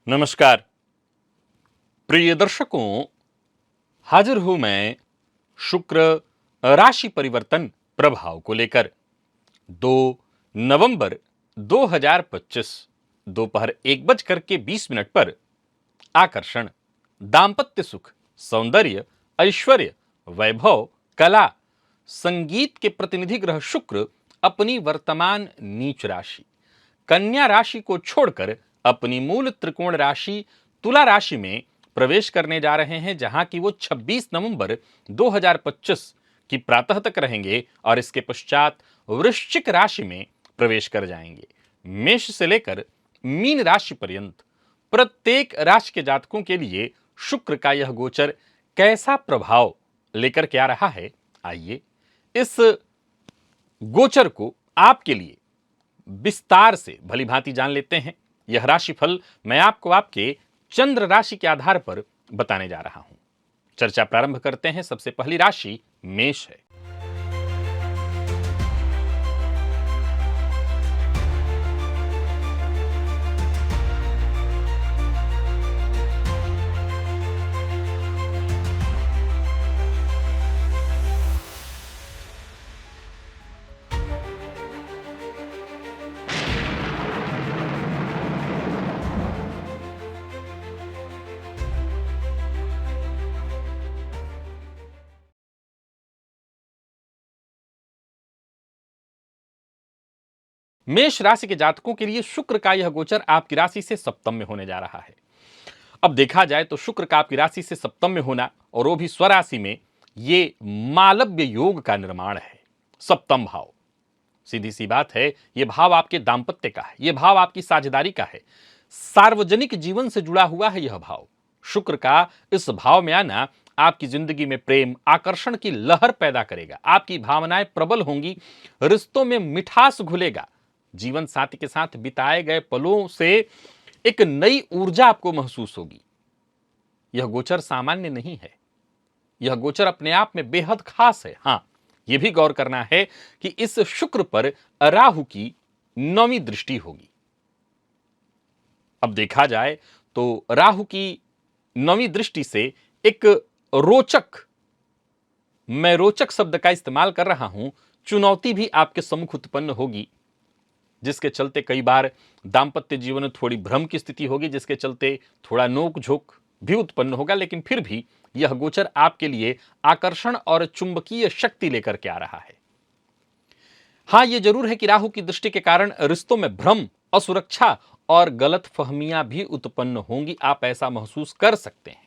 नमस्कार प्रिय दर्शकों, हाजिर हूं मैं शुक्र राशि परिवर्तन प्रभाव को लेकर। 2 नवंबर 2025 दोपहर 1:20 पर आकर्षण, दाम्पत्य सुख, सौंदर्य, ऐश्वर्य, वैभव, कला, संगीत के प्रतिनिधि ग्रह शुक्र अपनी वर्तमान नीच राशि कन्या राशि को छोड़कर अपनी मूल त्रिकोण राशि तुला राशि में प्रवेश करने जा रहे हैं, जहां की वो 26 नवंबर 2025 की प्रातः तक रहेंगे और इसके पश्चात वृश्चिक राशि में प्रवेश कर जाएंगे। मेष से लेकर मीन राशि पर्यंत प्रत्येक राशि के जातकों के लिए शुक्र का यह गोचर कैसा प्रभाव लेकर के आ रहा है, आइए इस गोचर को आपके लिए विस्तार से भलीभांति जान लेते हैं। यह राशिफल मैं आपको आपके चंद्र राशि के आधार पर बताने जा रहा हूं। चर्चा प्रारंभ करते हैं। सबसे पहली राशि मेष है। मेष राशि के जातकों के लिए शुक्र का यह गोचर आपकी राशि से सप्तम में होने जा रहा है। अब देखा जाए तो शुक्र का आपकी राशि से सप्तम में होना और वो भी स्वराशि में, ये मालव्य योग का निर्माण है। सप्तम भाव, सीधी सी बात है, यह भाव आपके दाम्पत्य का है, यह भाव आपकी साझेदारी का है, सार्वजनिक जीवन से जुड़ा हुआ है। यह भाव शुक्र का इस भाव में आना आपकी जिंदगी में प्रेम, आकर्षण की लहर पैदा करेगा। आपकी भावनाएं प्रबल होंगी, रिश्तों में मिठास घुलेगा, जीवन साथी के साथ बिताए गए पलों से एक नई ऊर्जा आपको महसूस होगी। यह गोचर सामान्य नहीं है, यह गोचर अपने आप में बेहद खास है। हां, यह भी गौर करना है कि इस शुक्र पर राहु की 9वीं दृष्टि होगी। अब देखा जाए तो राहु की 9वीं दृष्टि से एक रोचक, मैं रोचक शब्द का इस्तेमाल कर रहा हूं, चुनौती भी आपके सम्मुख उत्पन्न होगी, जिसके चलते कई बार दाम्पत्य जीवन में थोड़ी भ्रम की स्थिति होगी, जिसके चलते थोड़ा नोक झोंक भी उत्पन्न होगा। लेकिन फिर भी यह गोचर आपके लिए आकर्षण और चुंबकीय शक्ति लेकर के आ रहा है। हां, यह जरूर है कि राहु की दृष्टि के कारण रिश्तों में भ्रम, असुरक्षा और गलत फहमियां भी उत्पन्न होंगी। आप ऐसा महसूस कर सकते हैं,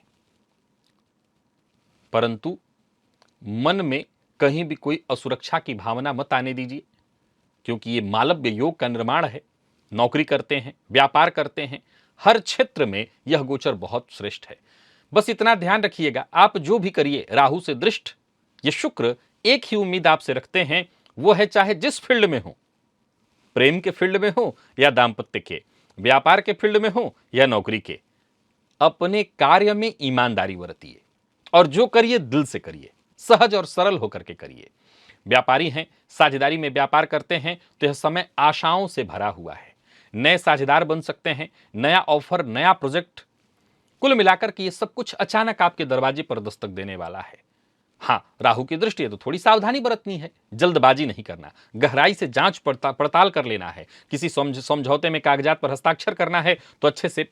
परंतु मन में कहीं भी कोई असुरक्षा की भावना मत आने दीजिए, क्योंकि ये मालव्य योग का निर्माण है। नौकरी करते हैं, व्यापार करते हैं, हर क्षेत्र में यह गोचर बहुत श्रेष्ठ है। बस इतना ध्यान रखिएगा, आप जो भी करिए, राहु से दृष्ट ये शुक्र एक ही उम्मीद आपसे रखते हैं, वो है चाहे जिस फील्ड में हो, प्रेम के फील्ड में हो या दाम्पत्य के, व्यापार के फील्ड में हो या नौकरी के, अपने कार्य में ईमानदारी बरतिए और जो करिए दिल से करिए, सहज और सरल होकर के करिए। व्यापारी हैं, साझेदारी में व्यापार करते हैं, तो यह समय आशाओं से भरा हुआ है। नए साझेदार बन सकते हैं, नया ऑफर, नया प्रोजेक्ट, कुल मिलाकर के ये सब कुछ अचानक आपके दरवाजे पर दस्तक देने वाला है। हां, राहु की दृष्टि है तो थोड़ी सावधानी बरतनी है, जल्दबाजी नहीं करना, गहराई से जांच पड़ताल कर लेना है। किसी समझौते में कागजात पर हस्ताक्षर करना है तो अच्छे से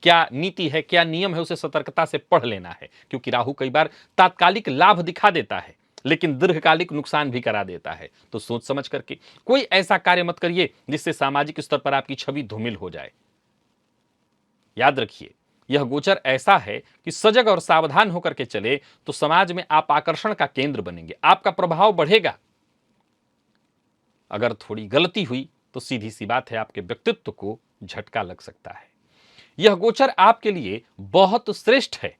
क्या नीति है, क्या नियम है, उसे सतर्कता से पढ़ लेना है, क्योंकि राहु कई बार तात्कालिक लाभ दिखा देता है लेकिन दीर्घकालिक नुकसान भी करा देता है। तो सोच समझ करके कोई ऐसा कार्य मत करिए जिससे सामाजिक स्तर पर आपकी छवि धूमिल हो जाए। याद रखिए, यह गोचर ऐसा है कि सजग और सावधान होकर के चले तो समाज में आप आकर्षण का केंद्र बनेंगे, आपका प्रभाव बढ़ेगा। अगर थोड़ी गलती हुई तो सीधी सी बात है, आपके व्यक्तित्व को झटका लग सकता है। यह गोचर आपके लिए बहुत श्रेष्ठ है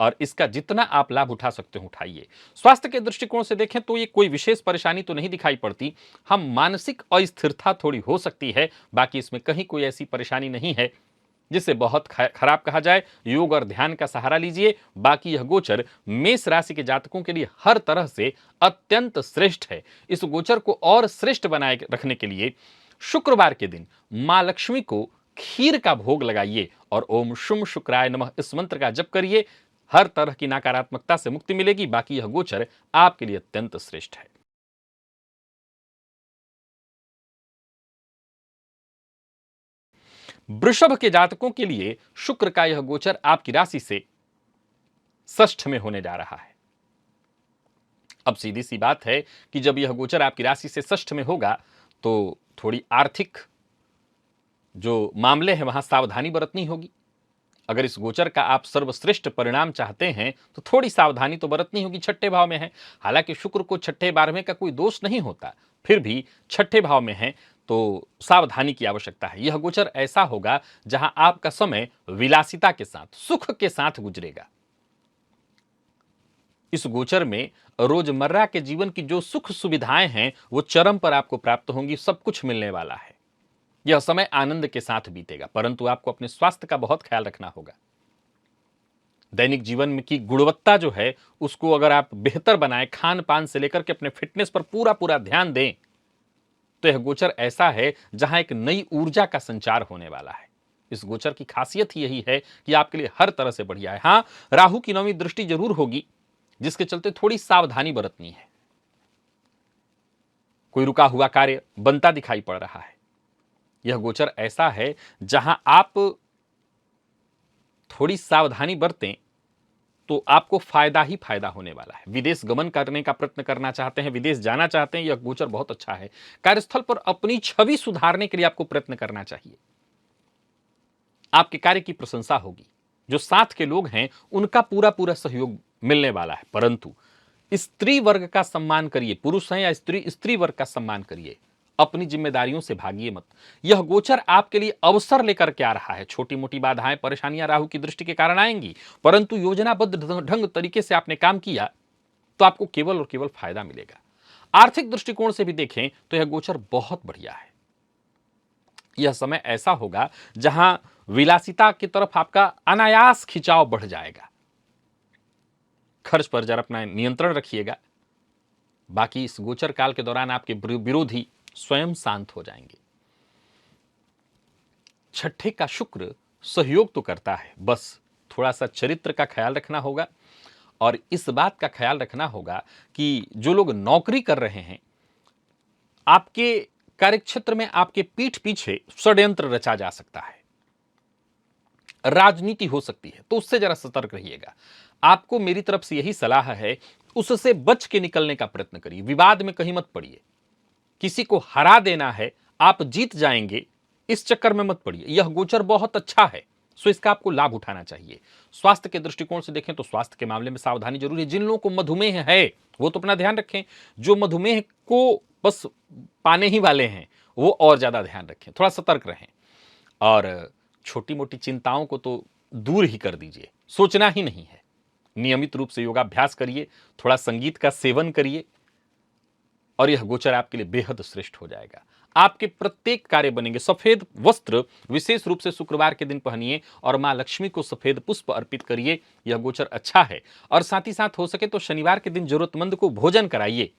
और इसका जितना आप लाभ उठा सकते हो उठाइए। स्वास्थ्य के दृष्टिकोण से देखें तो ये कोई विशेष परेशानी तो नहीं दिखाई पड़ती। हम मानसिक अस्थिरता थोड़ी हो सकती है, बाकी इसमें कहीं कोई ऐसी परेशानी नहीं है जिसे बहुत खराब कहा जाए। योग और ध्यान का सहारा लीजिए। बाकी यह गोचर मेष राशि के जातकों के लिए हर तरह से अत्यंत श्रेष्ठ है। इस गोचर को और श्रेष्ठ बनाए रखने के लिए शुक्रवार के दिन मां लक्ष्मी को खीर का भोग लगाइए और ओम शुम शुक्राय नमः इस मंत्र का जप करिए। हर तरह की नकारात्मकता से मुक्ति मिलेगी। बाकी यह गोचर आपके लिए अत्यंत श्रेष्ठ है। वृषभ के जातकों के लिए शुक्र का यह गोचर आपकी राशि से षष्ठ में होने जा रहा है। अब सीधी सी बात है कि जब यह गोचर आपकी राशि से षष्ठ में होगा तो थोड़ी आर्थिक जो मामले हैं वहां सावधानी बरतनी होगी। अगर इस गोचर का आप सर्वश्रेष्ठ परिणाम चाहते हैं तो थोड़ी सावधानी तो बरतनी होगी। छठे भाव में है, हालांकि शुक्र को छठे 12वें का कोई दोष नहीं होता, फिर भी छठे भाव में है तो सावधानी की आवश्यकता है। यह गोचर ऐसा होगा जहां आपका समय विलासिता के साथ, सुख के साथ गुजरेगा। इस गोचर में रोजमर्रा के जीवन की जो सुख सुविधाएं हैं वो चरम पर आपको प्राप्त होंगी, सब कुछ मिलने वाला है। यह समय आनंद के साथ बीतेगा, परंतु आपको अपने स्वास्थ्य का बहुत ख्याल रखना होगा। दैनिक जीवन में की गुणवत्ता जो है उसको अगर आप बेहतर बनाएं, खान पान से लेकर के अपने फिटनेस पर पूरा पूरा ध्यान दें, तो यह गोचर ऐसा है जहां एक नई ऊर्जा का संचार होने वाला है। इस गोचर की खासियत यही है कि आपके लिए हर तरह से बढ़िया है। हां, राहु की नौवीं दृष्टि जरूर होगी, जिसके चलते थोड़ी सावधानी बरतनी है। कोई रुका हुआ कार्य बनता दिखाई पड़ रहा है। यह गोचर ऐसा है जहां आप थोड़ी सावधानी बरतें तो आपको फायदा ही फायदा होने वाला है। विदेश गमन करने का प्रयत्न करना चाहते हैं, विदेश जाना चाहते हैं, यह गोचर बहुत अच्छा है। कार्यस्थल पर अपनी छवि सुधारने के लिए आपको प्रयत्न करना चाहिए। आपके कार्य की प्रशंसा होगी। जो साथ के लोग हैं उनका पूरा पूरा सहयोग मिलने वाला है। परंतु स्त्री वर्ग का सम्मान करिए, पुरुष हैं या स्त्री, स्त्री वर्ग का सम्मान करिए। अपनी जिम्मेदारियों से भागिए मत। यह गोचर आपके लिए अवसर लेकर के आ रहा है। छोटी मोटी बाधाएं, परेशानियां राहु की दृष्टि के कारण आएंगी, परंतु योजनाबद्ध ढंग तरीके से आपने काम किया तो आपको केवल और केवल फायदा मिलेगा। आर्थिक दृष्टिकोण से भी देखें तो यह गोचर बहुत बढ़िया है। यह समय ऐसा होगा जहां विलासिता की तरफ आपका अनायास खिंचाव बढ़ जाएगा। खर्च पर जरा अपना नियंत्रण रखिएगा। बाकी इस गोचर काल के दौरान आपके विरोधी स्वयं शांत हो जाएंगे। छठे का शुक्र सहयोग तो करता है, बस थोड़ा सा चरित्र का ख्याल रखना होगा। और इस बात का ख्याल रखना होगा कि जो लोग नौकरी कर रहे हैं, आपके कार्यक्षेत्र में आपके पीठ पीछे षड्यंत्र रचा जा सकता है, राजनीति हो सकती है, तो उससे जरा सतर्क रहिएगा। आपको मेरी तरफ से यही सलाह है, उससे बच के निकलने का प्रयत्न करिए। विवाद में कहीं मत पड़िए। किसी को हरा देना है, आप जीत जाएंगे, इस चक्कर में मत पड़िए। यह गोचर बहुत अच्छा है, सो इसका आपको लाभ उठाना चाहिए। स्वास्थ्य के दृष्टिकोण से देखें तो स्वास्थ्य के मामले में सावधानी जरूरी है। जिन लोगों को मधुमेह है वो तो अपना ध्यान रखें। जो मधुमेह को बस पाने ही वाले हैं वो और ज्यादा ध्यान रखें, थोड़ा सतर्क रहें। और छोटी मोटी चिंताओं को तो दूर ही कर दीजिए, सोचना ही नहीं है। नियमित रूप से योगाभ्यास करिए, थोड़ा संगीत का सेवन करिए और यह गोचर आपके लिए बेहद श्रेष्ठ हो जाएगा। आपके प्रत्येक कार्य बनेंगे। सफेद वस्त्र विशेष रूप से शुक्रवार के दिन पहनिए और मां लक्ष्मी को सफेद पुष्प अर्पित करिए। यह गोचर अच्छा है। और साथ ही साथ हो सके तो शनिवार के दिन जरूरतमंद को भोजन कराइए,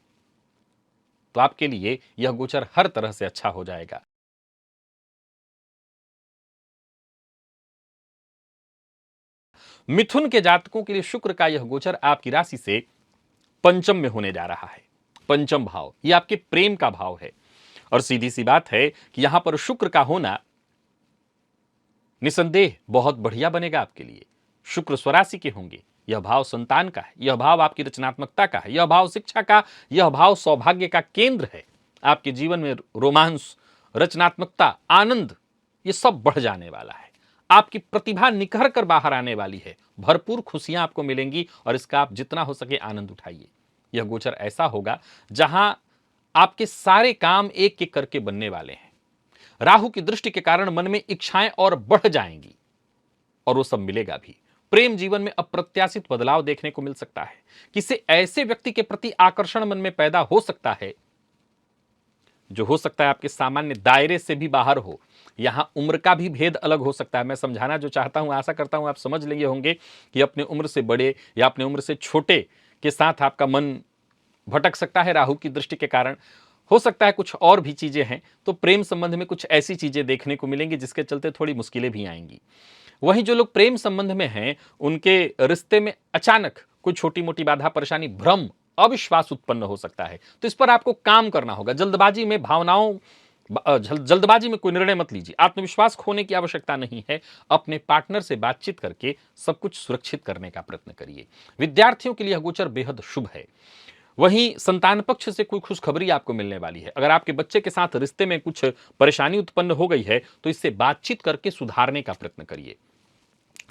तो आपके लिए यह गोचर हर तरह से अच्छा हो जाएगा। मिथुन के जातकों के लिए शुक्र का यह गोचर आपकी राशि से पंचम में होने जा रहा है। पंचम भाव यह आपके प्रेम का भाव है और सीधी सी बात है कि यहां पर शुक्र का होना निसंदेह बहुत बढ़िया बनेगा आपके लिए। शुक्र स्वराशि के होंगे। यह भाव संतान का है, यह भाव आपकी रचनात्मकता का है, यह भाव शिक्षा का, यह भाव सौभाग्य का केंद्र है। आपके जीवन में रोमांस, रचनात्मकता, आनंद ये सब बढ़ जाने वाला है। आपकी प्रतिभा निखर कर बाहर आने वाली है। भरपूर खुशियां आपको मिलेंगी और इसका आप जितना हो सके आनंद उठाइए। यह गोचर ऐसा होगा जहां आपके सारे काम एक एक करके बनने वाले हैं। राहु की दृष्टि के कारण मन में इच्छाएं और बढ़ जाएंगी और वो सब मिलेगा भी। प्रेम जीवन में अप्रत्याशित बदलाव देखने को मिल सकता है। किसी ऐसे व्यक्ति के प्रति आकर्षण मन में पैदा हो सकता है जो हो सकता है आपके सामान्य दायरे से भी बाहर हो। यहां उम्र का भी भेद अलग हो सकता है। मैं समझाना जो चाहता हूं, आशा करता हूं आप समझ लिए होंगे कि अपने उम्र से बड़े या अपने उम्र से छोटे के साथ आपका मन भटक सकता है राहु की दृष्टि के कारण। हो सकता है कुछ और भी चीजें हैं, तो प्रेम संबंध में कुछ ऐसी चीजें देखने को मिलेंगी जिसके चलते थोड़ी मुश्किलें भी आएंगी। वहीं जो लोग प्रेम संबंध में हैं, उनके रिश्ते में अचानक कोई छोटी मोटी बाधा, परेशानी, भ्रम, अविश्वास उत्पन्न हो सकता है। तो इस पर आपको काम करना होगा। जल्दबाजी में जल्दबाजी में कोई निर्णय मत लीजिए। आत्मविश्वास खोने की आवश्यकता नहीं है। अपने पार्टनर से बातचीत करके सब कुछ सुरक्षित करने का प्रयत्न करिए। विद्यार्थियों के लिए यह गोचर बेहद शुभ है। वहीं संतान पक्ष से कोई खुशखबरी आपको मिलने वाली है। अगर आपके बच्चे के साथ रिश्ते में कुछ परेशानी उत्पन्न हो गई है, तो इससे बातचीत करके सुधारने का प्रयत्न करिए।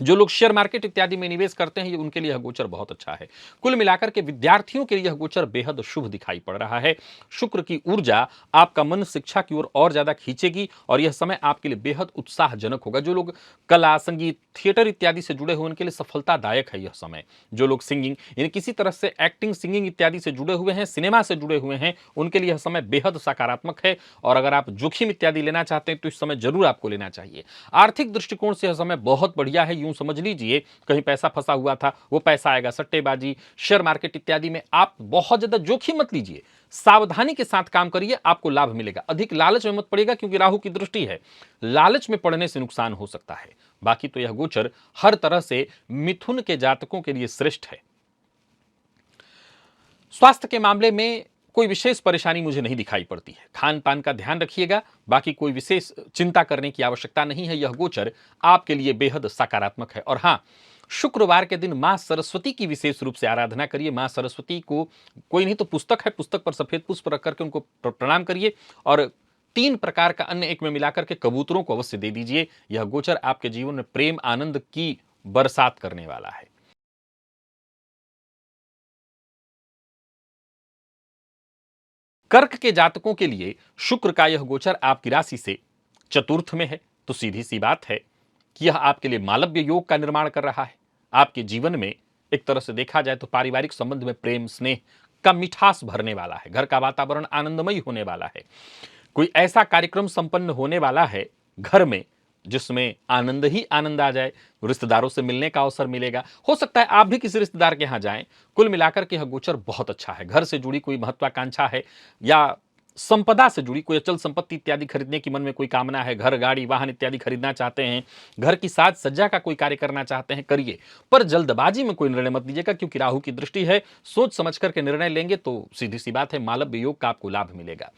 जो लोग शेयर मार्केट इत्यादि में निवेश करते हैं, ये उनके लिए यह गोचर बहुत अच्छा है। कुल मिलाकर के विद्यार्थियों के लिए यह गोचर बेहद शुभ दिखाई पड़ रहा है। शुक्र की ऊर्जा आपका मन शिक्षा की ओर और ज्यादा खींचेगी और यह समय आपके लिए बेहद उत्साहजनक होगा। जो लोग कला, संगीत, थिएटर इत्यादि से जुड़े हुए, उनके लिए सफलतादायक है यह समय। जो लोग सिंगिंग यानी किसी तरह से एक्टिंग, सिंगिंग इत्यादि से जुड़े हुए हैं, सिनेमा से जुड़े हुए हैं, उनके लिए यह समय बेहद सकारात्मक है। और अगर आप जोखिम इत्यादि लेना चाहते हैं तो इस समय जरूर आपको लेना चाहिए। आर्थिक दृष्टिकोण से यह समय बहुत बढ़िया है। यूं समझ लीजिए कहीं पैसा फंसा हुआ था, वो पैसा आएगा। सट्टेबाजी, शेयर मार्केट इत्यादि में आप बहुत ज्यादा जोखिम मत लीजिए, सावधानी के साथ काम करिए, आपको लाभ मिलेगा। अधिक लालच में मत पड़ेगा क्योंकि राहु की दृष्टि है। लालच में पड़ने से नुकसान हो सकता है। बाकी तो यह गोचर हर तरह से मिथुन के जातकों के लिए श्रेष्ठ है। स्वास्थ्य के मामले में कोई विशेष परेशानी मुझे नहीं दिखाई पड़ती है। खान पान का ध्यान रखिएगा, बाकी कोई विशेष चिंता करने की आवश्यकता नहीं है। यह गोचर आपके लिए बेहद सकारात्मक है। और हां, शुक्रवार के दिन मां सरस्वती की विशेष रूप से आराधना करिए। मां सरस्वती को कोई नहीं तो पुस्तक है, पुस्तक पर सफेद पुष्प रख करके उनको प्रणाम करिए और 3 प्रकार का अन्न एक में मिलाकर के कबूतरों को अवश्य दे दीजिए। यह गोचर आपके जीवन में प्रेम, आनंद की बरसात करने वाला है। कर्क के जातकों के लिए शुक्र का यह गोचर आपकी राशि से चतुर्थ में है, तो सीधी सी बात है कि यह आपके लिए मालव्य योग का निर्माण कर रहा है। आपके जीवन में एक तरह से देखा जाए तो पारिवारिक संबंध में प्रेम, स्नेह का मिठास भरने वाला है। घर का वातावरण आनंदमयी होने वाला है। कोई ऐसा कार्यक्रम संपन्न होने वाला है घर में जिसमें आनंद ही आनंद आ जाए। रिश्तेदारों से मिलने का अवसर मिलेगा। हो सकता है आप भी किसी रिश्तेदार के यहां जाएं। कुल मिलाकर के यह गोचर बहुत अच्छा है। घर से जुड़ी कोई महत्वाकांक्षा है या संपदा से जुड़ी कोई अचल संपत्ति इत्यादि खरीदने की मन में कोई कामना है, घर, गाड़ी, वाहन इत्यादि खरीदना चाहते हैं, घर की साज सज्जा का कोई कार्य करना चाहते हैं, करिए। पर जल्दबाजी में कोई निर्णय मत लीजिएगा क्योंकि राहु की दृष्टि है। सोच समझ करके निर्णय लेंगे तो सीधी सी बात है, मालव्य योग का आपको लाभ मिलेगा।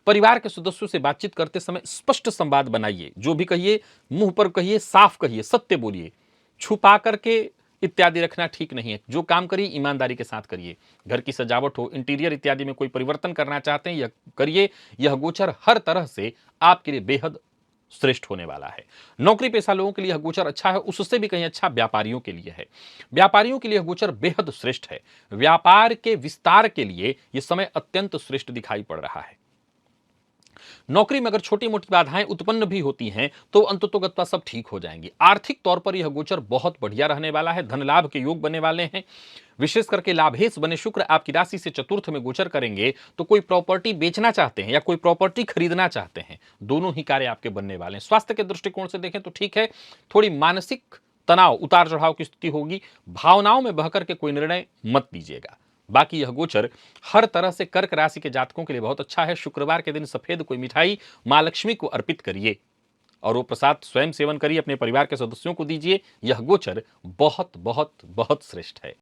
परिवार के सदस्यों से बातचीत करते समय स्पष्ट संवाद बनाइए। जो भी कहिए मुंह पर कहिए, साफ कहिए, सत्य बोलिए। छुपा करके इत्यादि रखना ठीक नहीं है। जो काम करिए ईमानदारी के साथ करिए। घर की सजावट हो, इंटीरियर इत्यादि में कोई परिवर्तन करना चाहते हैं, यह करिए। यह गोचर हर तरह से आपके लिए बेहद श्रेष्ठ होने वाला है। नौकरी पेशा लोगों के लिए यह गोचर अच्छा है, उससे भी कहीं अच्छा व्यापारियों के लिए है। व्यापारियों के लिए यह गोचर बेहद श्रेष्ठ है। व्यापार के विस्तार के लिए यह समय अत्यंत श्रेष्ठ दिखाई पड़ रहा है। नौकरी में अगर छोटी मोटी बाधाएं उत्पन्न भी होती हैं तो अंततोगत्वा सब ठीक हो जाएंगी। आर्थिक तौर पर यह गोचर बहुत बढ़िया रहने वाला है। धन लाभ के योग बनने वाले हैं। विशेष करके लाभेश बने शुक्र आपकी राशि से चतुर्थ में गोचर करेंगे तो कोई प्रॉपर्टी बेचना चाहते हैं या कोई प्रॉपर्टी खरीदना चाहते हैं, दोनों ही कार्य आपके बनने वाले हैं। स्वास्थ्य के दृष्टिकोण से देखें तो ठीक है। थोड़ी मानसिक तनाव, उतार चढ़ाव की स्थिति होगी। भावनाओं में बहकर के कोई निर्णय मत लीजिएगा। बाकी यह गोचर हर तरह से कर्क राशि के जातकों के लिए बहुत अच्छा है। शुक्रवार के दिन सफेद कोई मिठाई मां लक्ष्मी को अर्पित करिए और वो प्रसाद स्वयं सेवन करिए, अपने परिवार के सदस्यों को दीजिए। यह गोचर बहुत बहुत बहुत श्रेष्ठ है।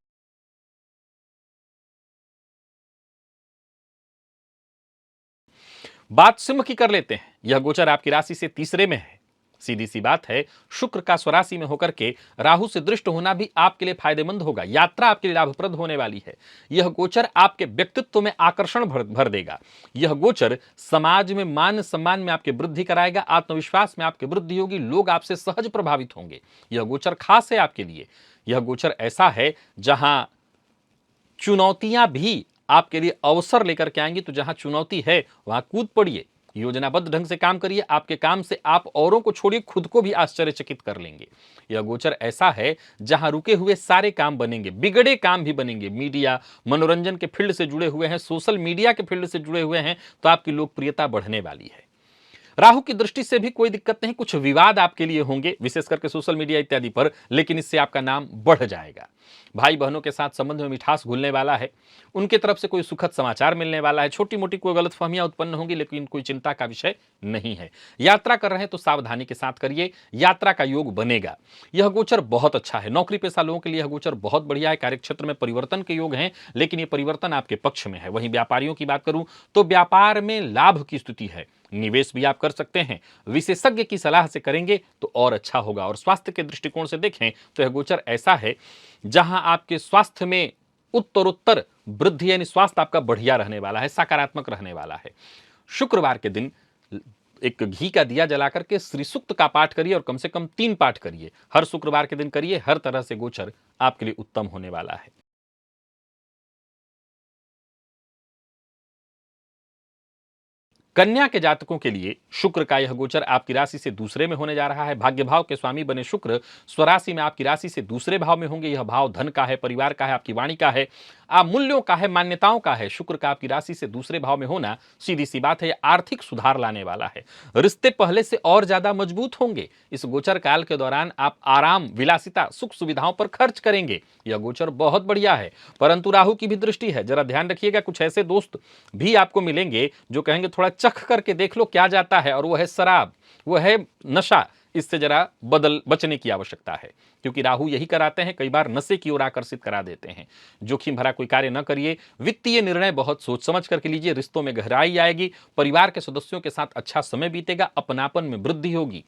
बात सिंह की कर लेते हैं। यह गोचर आपकी राशि से तीसरे में है। सीधी सी बात है, शुक्र का स्वराशि में होकर के राहु से दृष्ट होना भी आपके लिए फायदेमंद होगा। यात्रा आपके लिए लाभप्रद होने वाली है। यह गोचर आपके व्यक्तित्व में आकर्षण भर देगा। यह गोचर समाज में मान सम्मान में आपके वृद्धि कराएगा। आत्मविश्वास में आपके वृद्धि होगी। लोग आपसे सहज प्रभावित होंगे। यह गोचर खास है आपके लिए। यह गोचर ऐसा है जहां चुनौतियां भी आपके लिए अवसर लेकर के आएंगी। तो जहां चुनौती है वहां कूद पड़िए, योजनाबद्ध ढंग से काम करिए। आपके काम से आप औरों को छोड़िए, खुद को भी आश्चर्यचकित कर लेंगे। यह गोचर ऐसा है जहां रुके हुए सारे काम बनेंगे, बिगड़े काम भी बनेंगे। मीडिया, मनोरंजन के फील्ड से जुड़े हुए हैं, सोशल मीडिया के फील्ड से जुड़े हुए हैं तो आपकी लोकप्रियता बढ़ने वाली है। राहु की दृष्टि से भी कोई दिक्कत नहीं, कुछ विवाद आपके लिए होंगे विशेष करके सोशल मीडिया इत्यादि पर, लेकिन इससे आपका नाम बढ़ जाएगा। भाई बहनों के साथ संबंध में मिठास घुलने वाला है, उनके तरफ से कोई सुखद समाचार मिलने वाला है। छोटी मोटी कोई गलतफहमियां उत्पन्न होंगी, लेकिन कोई चिंता का विषय नहीं है। यात्रा कर रहे हैं तो सावधानी के साथ करिए, यात्रा का योग बनेगा। यह गोचर बहुत अच्छा है। नौकरी पेशा लोगों के लिए यह गोचर बहुत बढ़िया है। कार्यक्षेत्र में परिवर्तन के योग हैं, लेकिन यह परिवर्तन आपके पक्ष में है। वहीं व्यापारियों की बात करूं तो व्यापार में लाभ की स्थिति है, निवेश भी आप कर सकते हैं। विशेषज्ञ की सलाह से करेंगे तो और अच्छा होगा। और स्वास्थ्य के दृष्टिकोण से देखें तो यह गोचर ऐसा है जहां आपके स्वास्थ्य में उत्तरोत्तर वृद्धि, यानी स्वास्थ्य आपका बढ़िया रहने वाला है, सकारात्मक रहने वाला है। शुक्रवार के दिन एक घी का दिया जला करके श्री सूक्त का पाठ करिए और कम से कम 3 पाठ करिए। हर शुक्रवार के दिन करिए, हर तरह से गोचर आपके लिए उत्तम होने वाला है। कन्या के जातकों के लिए शुक्र का यह गोचर आपकी राशि से दूसरे में होने जा रहा है। भाग्य भाव के स्वामी बने शुक्र स्वराशि में आपकी राशि से दूसरे भाव में होंगे। यह भाव धन का है, परिवार का है, आपकी वाणी का है, आप मूल्यों का है, मान्यताओं का है। शुक्र का आपकी राशि से दूसरे भाव में होना सीधी सी बात है, आर्थिक सुधार लाने वाला है। रिश्ते पहले से और ज्यादा मजबूत होंगे। इस गोचर काल के दौरान आप आराम, विलासिता, सुख सुविधाओं पर खर्च करेंगे। यह गोचर बहुत बढ़िया है, परंतु राहु की भी दृष्टि है। जरा ध्यान रखिएगा, कुछ ऐसे दोस्त भी आपको मिलेंगे जो कहेंगे थोड़ा चख करके देख लो क्या जाता है, और वो है शराब, वो है नशा। इससे जरा बचने की आवश्यकता है, क्योंकि राहु यही कराते हैं, कई बार नशे की ओर आकर्षित करा देते हैं। जोखिम भरा कोई कार्य न करिए। वित्तीय निर्णय बहुत सोच समझ करके लीजिए। रिश्तों में गहराई आएगी, परिवार के सदस्यों के साथ अच्छा समय बीतेगा, अपनापन में वृद्धि होगी।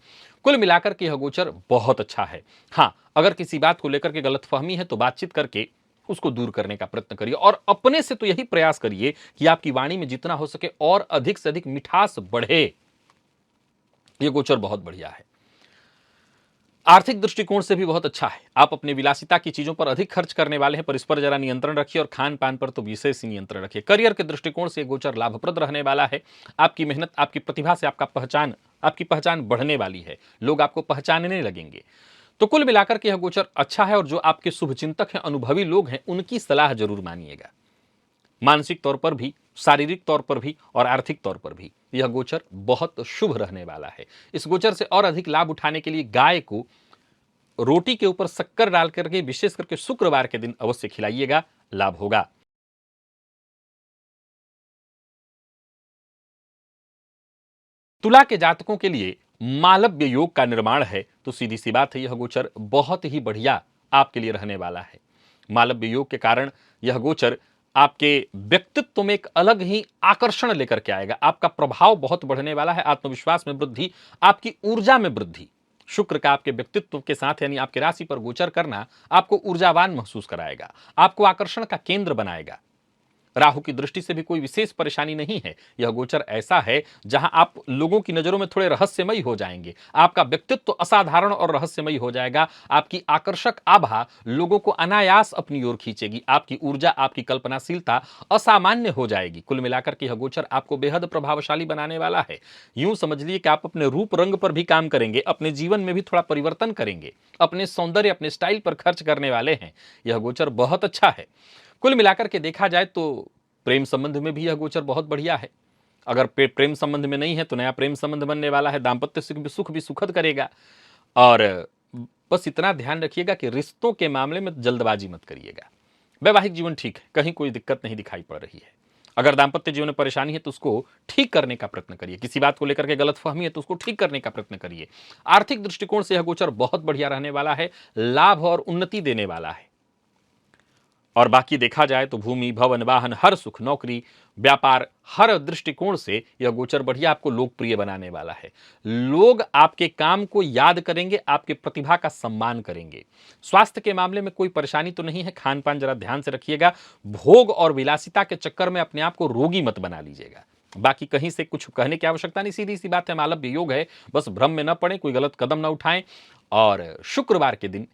कुल मिलाकर के यह गोचर बहुत अच्छा है। हाँ, अगर किसी बात को लेकर के गलतफहमी है तो बातचीत करके उसको दूर करने का प्रयत्न करिए, और अपने से तो यही प्रयास करिए कि आपकी वाणी में जितना हो सके और अधिक से अधिक मिठास बढ़े। यह गोचर बहुत बढ़िया है। आर्थिक दृष्टिकोण से भी बहुत अच्छा है। आप अपने विलासिता की चीजों पर अधिक खर्च करने वाले हैं, पर इस पर जरा नियंत्रण रखिए, और खान पान पर तो विशेष ही नियंत्रण रखिए। करियर के दृष्टिकोण से गोचर लाभप्रद रहने वाला है। आपकी मेहनत, आपकी प्रतिभा से आपकी पहचान बढ़ने वाली है। लोग आपको पहचानने लगेंगे। तो कुल मिलाकर के यह गोचर अच्छा है, और जो आपके शुभचिंतक हैं, अनुभवी लोग हैं, उनकी सलाह जरूर मानिएगा। मानसिक तौर पर भी, शारीरिक तौर पर भी और आर्थिक तौर पर भी यह गोचर बहुत शुभ रहने वाला है। इस गोचर से और अधिक लाभ उठाने के लिए गाय को रोटी के ऊपर शक्कर डाल करके विशेष करके शुक्रवार के दिन अवश्य खिलाइएगा, लाभ होगा। तुला के जातकों के लिए मालव्य योग का निर्माण है, तो सीधी सी बात है, यह गोचर बहुत ही बढ़िया आपके लिए रहने वाला है। मालव्य योग के कारण यह गोचर आपके व्यक्तित्व में एक अलग ही आकर्षण लेकर के आएगा। आपका प्रभाव बहुत बढ़ने वाला है, आत्मविश्वास में वृद्धि, आपकी ऊर्जा में वृद्धि। शुक्र का आपके व्यक्तित्व के साथ यानी आपकी राशि पर गोचर करना आपको ऊर्जावान महसूस कराएगा, आपको आकर्षण का केंद्र बनाएगा। राहु की दृष्टि से भी कोई विशेष परेशानी नहीं है। यह गोचर ऐसा है जहां आप लोगों की नजरों में थोड़े रहस्यमयी हो जाएंगे। आपका व्यक्तित्व असाधारण और रहस्यमयी हो जाएगा। आपकी आकर्षक आभा लोगों को अनायास अपनी ओर खींचेगी। आपकी ऊर्जा, आपकी कल्पनाशीलता असामान्य हो जाएगी। कुल मिलाकर के यह गोचर आपको बेहद प्रभावशाली बनाने वाला है। यूं समझ लीजिए कि आप अपने रूप रंग पर भी काम करेंगे, अपने जीवन में भी थोड़ा परिवर्तन करेंगे, अपने सौंदर्य, अपने स्टाइल पर खर्च करने वाले हैं। यह गोचर बहुत अच्छा है। कुल मिलाकर के देखा जाए तो प्रेम संबंध में भी यह गोचर बहुत बढ़िया है। अगर प्रेम संबंध में नहीं है तो नया प्रेम संबंध बनने वाला है। दांपत्य सुख भी सुखद करेगा। और बस इतना ध्यान रखिएगा कि रिश्तों के मामले में जल्दबाजी मत करिएगा। वैवाहिक जीवन ठीक है, कहीं कोई दिक्कत नहीं दिखाई पड़ रही है। अगर दांपत्य जीवन में परेशानी है तो उसको ठीक करने का प्रयत्न करिए। किसी बात को लेकर के गलतफहमी है तो उसको ठीक करने का प्रयत्न करिए। आर्थिक दृष्टिकोण से यह गोचर बहुत बढ़िया रहने वाला है, लाभ और उन्नति देने वाला है। और बाकी देखा जाए तो भूमि, भवन, वाहन, हर सुख, नौकरी, व्यापार, हर दृष्टिकोण से यह गोचर बढ़िया आपको लोकप्रिय बनाने वाला है। लोग आपके काम को याद करेंगे, आपके प्रतिभा का सम्मान करेंगे। स्वास्थ्य के मामले में कोई परेशानी तो नहीं है। खान पान जरा ध्यान से रखिएगा। भोग और विलासिता के चक्कर में अपने आप को रोगी मत बना लीजिएगा। बाकी कहीं से कुछ कहने की आवश्यकता नहीं, सीधी सी बात है, मालव्य योग है। बस भ्रम में न पड़े, कोई गलत कदम न उठाएं। और शुक्रवार के दिन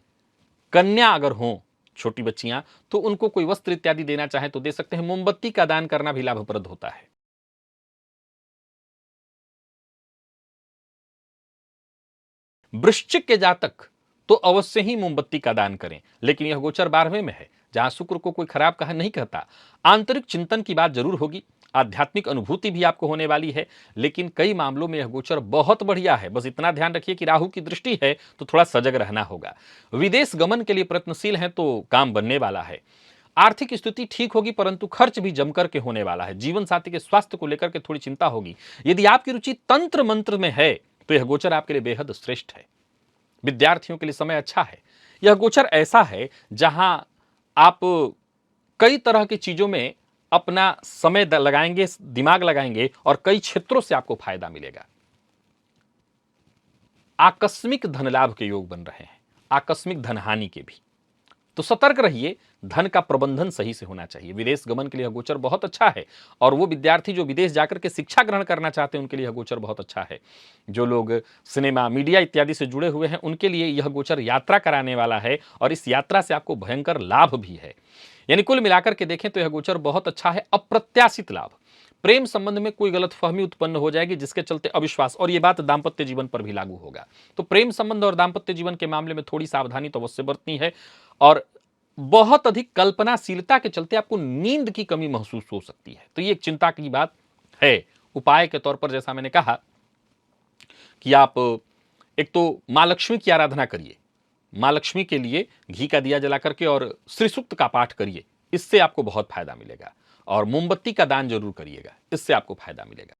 कन्या अगर हो, छोटी बच्चियां, तो उनको कोई वस्त्र इत्यादि देना चाहे तो दे सकते हैं। मोमबत्ती का दान करना भी लाभप्रद होता है। वृश्चिक के जातक तो अवश्य ही मोमबत्ती का दान करें, लेकिन यह गोचर 12वें में है, जहां शुक्र को कोई खराब कहा नहीं कहता। आंतरिक चिंतन की बात जरूर होगी। आध्यात्मिक अनुभूति भी आपको होने वाली है, लेकिन कई मामलों में यह गोचर बहुत बढ़िया है। बस इतना ध्यान रखिए कि राहु की दृष्टि है तो थोड़ा सजग रहना होगा। विदेश गमन के लिए प्रयत्नशील हैं तो काम बनने वाला है। आर्थिक स्थिति ठीक होगी, परंतु खर्च भी जमकर के होने वाला है। जीवन साथी के स्वास्थ्य को लेकर के थोड़ी चिंता होगी। यदि आपकी रुचि तंत्र मंत्र में है तो यह गोचर आपके लिए बेहद श्रेष्ठ है। विद्यार्थियों के लिए समय अच्छा है। यह गोचर ऐसा है जहां आप कई तरह की चीजों में अपना समय लगाएंगे, दिमाग लगाएंगे और कई क्षेत्रों से आपको फायदा मिलेगा। आकस्मिक धन लाभ के योग बन रहे हैं, आकस्मिक धन हानि के भी, तो सतर्क रहिए। धन का प्रबंधन सही से होना चाहिए। विदेश गमन के लिए यह गोचर बहुत अच्छा है, और वो विद्यार्थी जो विदेश जाकर के शिक्षा ग्रहण करना चाहते हैं उनके लिए यह गोचर बहुत अच्छा है। जो लोग सिनेमा, मीडिया इत्यादि से जुड़े हुए हैं उनके लिए यह गोचर यात्रा कराने वाला है, और इस यात्रा से आपको भयंकर लाभ भी है। यानी कुल मिलाकर के देखें तो यह गोचर बहुत अच्छा है। अप्रत्याशित लाभ, प्रेम संबंध में कोई गलतफहमी उत्पन्न हो जाएगी जिसके चलते अविश्वास, और यह बात दांपत्य जीवन पर भी लागू होगा। तो प्रेम संबंध और दांपत्य जीवन के मामले में थोड़ी सावधानी तो अवश्य बरतनी है, और बहुत अधिक कल्पनाशीलता के चलते आपको नींद की कमी महसूस हो सकती है, तो ये एक चिंता की बात है। उपाय के तौर पर जैसा मैंने कहा कि आप एक तो मां लक्ष्मी की आराधना करिए, मां लक्ष्मी के लिए घी का दिया जला करके और श्री सूक्त का पाठ करिए, इससे आपको बहुत फायदा मिलेगा। और मोमबत्ती का दान जरूर करिएगा, इससे आपको फायदा मिलेगा।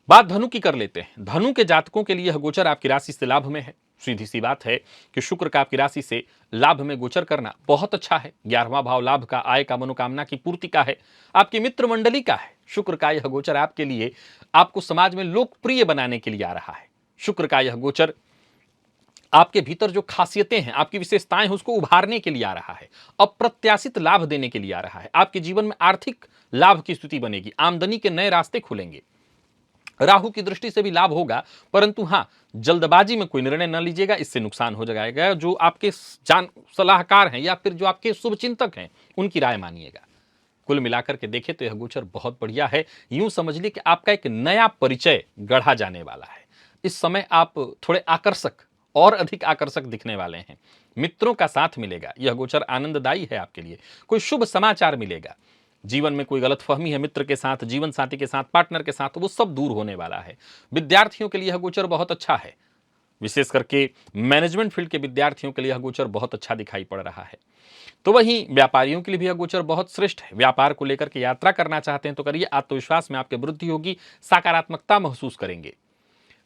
बात धनु की कर लेते हैं। धनु के जातकों के लिए यह गोचर आपकी राशि से लाभ में है। सीधी सी बात है कि शुक्र का आपकी राशि से लाभ में गोचर करना बहुत अच्छा है। 11वां भाव लाभ का, आय का, मनोकामना की पूर्ति का है, आपकी मित्र मंडली का है। शुक्र का यह गोचर आपके लिए आपको समाज में लोकप्रिय बनाने के लिए आ रहा है। शुक्र का यह गोचर आपके भीतर जो खासियतें हैं, आपकी विशेषताएं हैं, उसको उभारने के लिए आ रहा है। अप्रत्याशित लाभ देने के लिए आ रहा है। आपके जीवन में आर्थिक लाभ की स्थिति बनेगी, आमदनी के नए रास्ते खुलेंगे। राहु की दृष्टि से भी लाभ होगा, परंतु हां, जल्दबाजी में कोई निर्णय न लीजिएगा, इससे नुकसान हो जाएगा। जो आपके जान सलाहकार हैं या फिर जो आपके शुभचिंतक हैं उनकी राय मानिएगा। कुल मिलाकर के देखें तो यह गोचर बहुत बढ़िया है। यूं समझ लीजिए कि आपका एक नया परिचय गढ़ा जाने वाला है। इस समय आप थोड़े आकर्षक और अधिक आकर्षक दिखने वाले हैं। मित्रों का साथ मिलेगा, यह गोचर आनंददायी है आपके लिए। कोई शुभ समाचार मिलेगा। जीवन में कोई गलतफहमी है मित्र के साथ, जीवन साथी के साथ, पार्टनर के साथ, वो सब दूर होने वाला है। विद्यार्थियों के लिए यह गोचर बहुत अच्छा है। विशेष करके मैनेजमेंट फील्ड के विद्यार्थियों के लिए यह गोचर बहुत अच्छा दिखाई पड़ रहा है। तो वहीं व्यापारियों के लिए भी यह गोचर बहुत श्रेष्ठ है। व्यापार को लेकर के यात्रा करना चाहते हैं तो करिए, आत्मविश्वास में आपके वृद्धि होगी, सकारात्मकता महसूस करेंगे।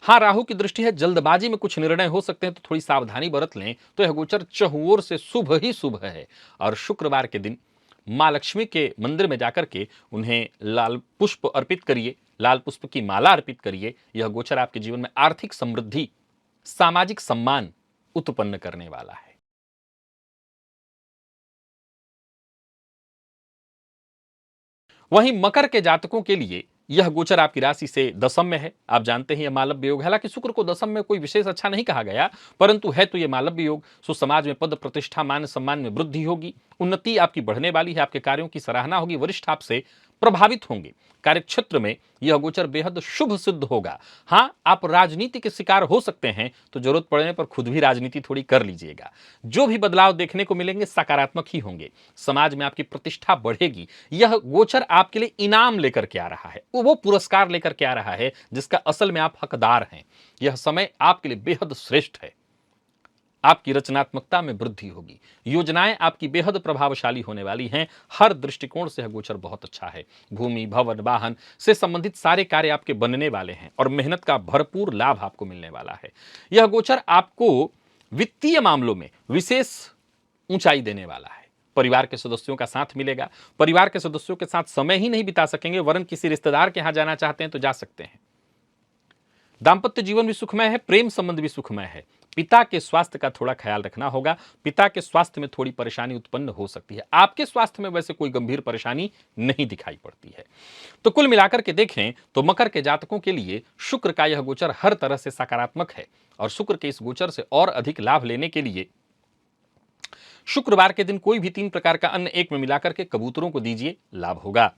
हाँ, राहु की दृष्टि है, जल्दबाजी में कुछ निर्णय हो सकते हैं तो थोड़ी सावधानी बरत लें, तो यह गोचर चहुओर से शुभ ही शुभ है। और शुक्रवार के दिन मां लक्ष्मी के मंदिर में जाकर के उन्हें लाल पुष्प अर्पित करिए, लाल पुष्प की माला अर्पित करिए। यह गोचर आपके जीवन में आर्थिक समृद्धि, सामाजिक सम्मान उत्पन्न करने वाला है। वहीं मकर के जातकों के लिए यह गोचर आपकी राशि से दशम में है। आप जानते हैं यह मालव्य योग है। हालांकि शुक्र को दशम में कोई विशेष अच्छा नहीं कहा गया, परंतु है तो यह मालव्य योग। सो समाज में पद प्रतिष्ठा, मान सम्मान में वृद्धि होगी, उन्नति आपकी बढ़ने वाली है, आपके कार्यों की सराहना होगी, वरिष्ठ आपसे प्रभावित होंगे। कार्यक्षेत्र में यह गोचर बेहद शुभ सिद्ध होगा। हाँ, आप राजनीति के शिकार हो सकते हैं, तो जरूरत पड़ने पर खुद भी राजनीति थोड़ी कर लीजिएगा। जो भी बदलाव देखने को मिलेंगे सकारात्मक ही होंगे। समाज में आपकी प्रतिष्ठा बढ़ेगी। यह गोचर आपके लिए इनाम लेकर के आ रहा है, वो पुरस्कार लेकर के आ रहा है जिसका असल में आप हकदार हैं। यह समय आपके लिए बेहद श्रेष्ठ है। आपकी रचनात्मकता में वृद्धि होगी, योजनाएं आपकी बेहद प्रभावशाली होने वाली हैं। हर दृष्टिकोण से यह गोचर बहुत अच्छा है। भूमि, भवन, वाहन से संबंधित सारे कार्य आपके बनने वाले हैं और मेहनत का भरपूर लाभ आपको मिलने वाला है। यह गोचर आपको वित्तीय मामलों में विशेष ऊंचाई देने वाला है। परिवार के सदस्यों का साथ मिलेगा। परिवार के सदस्यों के साथ समय ही नहीं बिता सकेंगे, वरन किसी रिश्तेदार के यहां जाना चाहते हैं तो जा सकते हैं। दांपत्य जीवन भी सुखमय है, प्रेम संबंध भी सुखमय है। पिता के स्वास्थ्य का थोड़ा ख्याल रखना होगा। पिता के स्वास्थ्य में थोड़ी परेशानी उत्पन्न हो सकती है। आपके स्वास्थ्य में वैसे कोई गंभीर परेशानी नहीं दिखाई पड़ती है। तो कुल मिलाकर के देखें तो मकर के जातकों के लिए शुक्र का यह गोचर हर तरह से सकारात्मक है, और शुक्र के इस गोचर से और अधिक लाभ लेने के लिए शुक्रवार के दिन कोई भी 3 प्रकार का अन्न एक में मिलाकर के कबूतरों को दीजिए, लाभ होगा।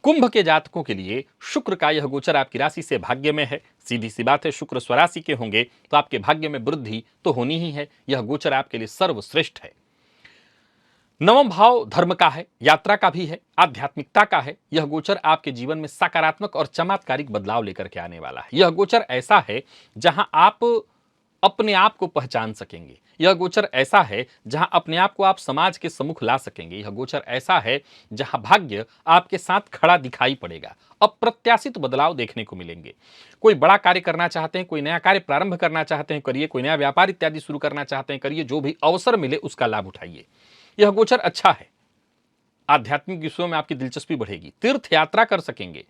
कुंभ के जातकों के लिए शुक्र का यह गोचर आपकी राशि से भाग्य में है। सीधी सी बात है, शुक्र स्वराशि के होंगे तो आपके भाग्य में वृद्धि तो होनी ही है। यह गोचर आपके लिए सर्वश्रेष्ठ है। नवम भाव धर्म का है, यात्रा का भी है, आध्यात्मिकता का है। यह गोचर आपके जीवन में सकारात्मक और चमत्कारिक बदलाव लेकर के आने वाला है। यह गोचर ऐसा है जहां आप अपने आप को पहचान सकेंगे। यह गोचर ऐसा है जहां अपने आप को आप समाज के सम्मुख ला सकेंगे। यह गोचर ऐसा है जहां भाग्य आपके साथ खड़ा दिखाई पड़ेगा। अप्रत्याशित बदलाव देखने को मिलेंगे। कोई बड़ा कार्य करना चाहते हैं, कोई नया कार्य प्रारंभ करना चाहते हैं, करिए। कोई नया व्यापार इत्यादि शुरू करना चाहते हैं, करिए। जो भी अवसर मिले उसका लाभ उठाइए। यह गोचर अच्छा है। आध्यात्मिक विषयों में आपकी दिलचस्पी बढ़ेगी। तीर्थ यात्रा कर सकेंगे।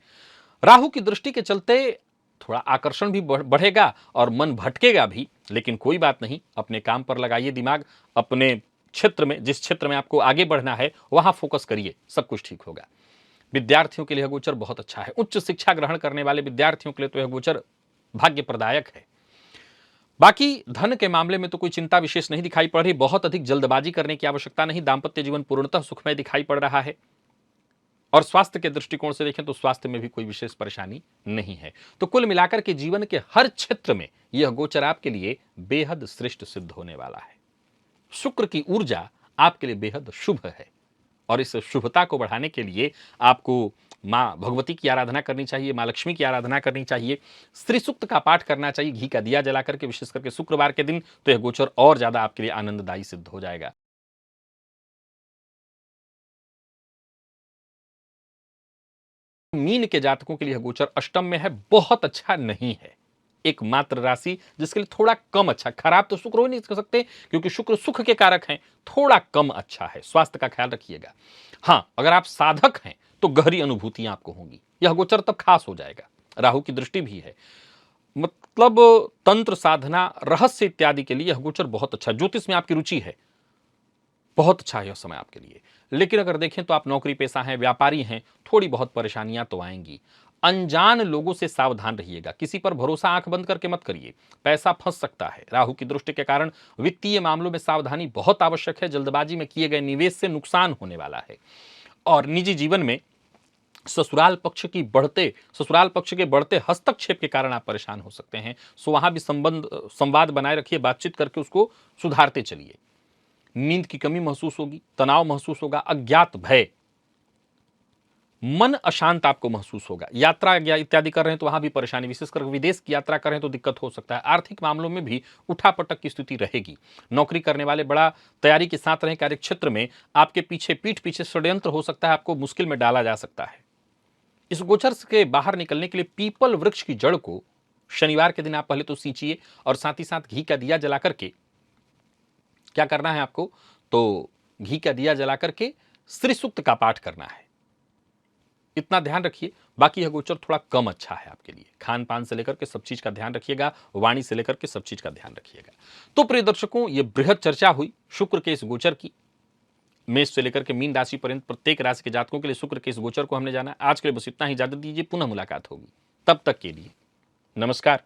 राहु की दृष्टि के चलते थोड़ा आकर्षण भी बढ़ेगा और मन भटकेगा भी, लेकिन कोई बात नहीं। अपने काम पर लगाइए दिमाग। अपने क्षेत्र में, जिस क्षेत्र में आपको आगे बढ़ना है, वहां फोकस करिए, सब कुछ ठीक होगा। विद्यार्थियों के लिए यह गोचर बहुत अच्छा है। उच्च शिक्षा ग्रहण करने वाले विद्यार्थियों के लिए तो यह गोचर भाग्य प्रदायक है। बाकी धन के मामले में तो कोई चिंता विशेष नहीं दिखाई पड़ रही। बहुत अधिक जल्दबाजी करने की आवश्यकता नहीं। दांपत्य जीवन पूर्णतः सुखमय दिखाई पड़ रहा है। और स्वास्थ्य के दृष्टिकोण से देखें तो स्वास्थ्य में भी कोई विशेष परेशानी नहीं है। तो कुल मिलाकर के जीवन के हर क्षेत्र में यह गोचर आपके लिए बेहद श्रेष्ठ सिद्ध होने वाला है। शुक्र की ऊर्जा आपके लिए बेहद शुभ है और इस शुभता को बढ़ाने के लिए आपको मां भगवती की आराधना करनी चाहिए, मां लक्ष्मी की आराधना करनी चाहिए, श्री सूक्त का पाठ करना चाहिए, घी का दिया जला करके, विशेष करके शुक्रवार के दिन। तो यह गोचर और ज्यादा आपके लिए आनंददायी सिद्ध हो जाएगा। मीन के जातकों के लिए गोचर अष्टम में है, बहुत अच्छा नहीं है। एकमात्र राशि जिसके लिए थोड़ा कम अच्छा, खराब तो शुक्र हो नहीं कर सकते क्योंकि शुक्र सुख के कारक हैं, थोड़ा कम अच्छा है। स्वास्थ्य का ख्याल रखिएगा। हां, अगर आप साधक हैं तो गहरी अनुभूतियां आपको होंगी। यह गोचर तब खास हो जाएगा। राहु की दृष्टि भी है, मतलब तंत्र साधना, रहस्य इत्यादि के लिए यह गोचर बहुत अच्छा। ज्योतिष में आपकी रुचि है, बहुत अच्छा है यह समय आपके लिए। लेकिन अगर देखें तो आप नौकरी पेशा हैं, व्यापारी हैं, थोड़ी बहुत परेशानियां तो आएंगी। अनजान लोगों से सावधान रहिएगा। किसी पर भरोसा आंख बंद करके मत करिए, पैसा फंस सकता है। राहु की दृष्टि के कारण वित्तीय मामलों में सावधानी बहुत आवश्यक है। जल्दबाजी में किए गए निवेश से नुकसान होने वाला है। और निजी जीवन में ससुराल पक्ष के बढ़ते हस्तक्षेप के कारण आप परेशान हो सकते हैं। सो वहां भी संवाद बनाए रखिए, बातचीत करके उसको सुधारते चलिए। नींद की कमी महसूस होगी, तनाव महसूस होगा, अज्ञात भय, मन अशांत आपको महसूस होगा। यात्रा इत्यादि कर रहे हैं तो वहां भी परेशानी, विशेषकर विदेश की यात्रा कर रहे हैं तो दिक्कत हो सकता है। आर्थिक मामलों में भी उठापटक की स्थिति रहेगी। नौकरी करने वाले बड़ा तैयारी के साथ रहें। कार्य क्षेत्र में आपके पीठ पीछे षड्यंत्र हो सकता है, आपको मुश्किल में डाला जा सकता है। इस गोचर के बाहर निकलने के लिए पीपल वृक्ष की जड़ को शनिवार के दिन आप पहले तो सींचिए और साथ ही साथ घी का दिया जला करके क्या करना है आपको, तो घी का दिया जला करके श्री सूक्त का पाठ करना है। इतना ध्यान रखिए। बाकी यह गोचर थोड़ा कम अच्छा है आपके लिए। खान पान से लेकर के सब चीज का ध्यान रखिएगा, वाणी से लेकर के सब चीज का ध्यान रखिएगा। तो प्रिय दर्शकों, ये बृहद चर्चा हुई शुक्र के इस गोचर की। मेष से लेकर के मीन राशि पर्यंत प्रत्येक राशि के जातकों के लिए शुक्र के इस गोचर को हमने जाना। आज के लिए बस इतना ही, इजाजत दीजिए, पुनः मुलाकात होगी। तब तक के लिए नमस्कार।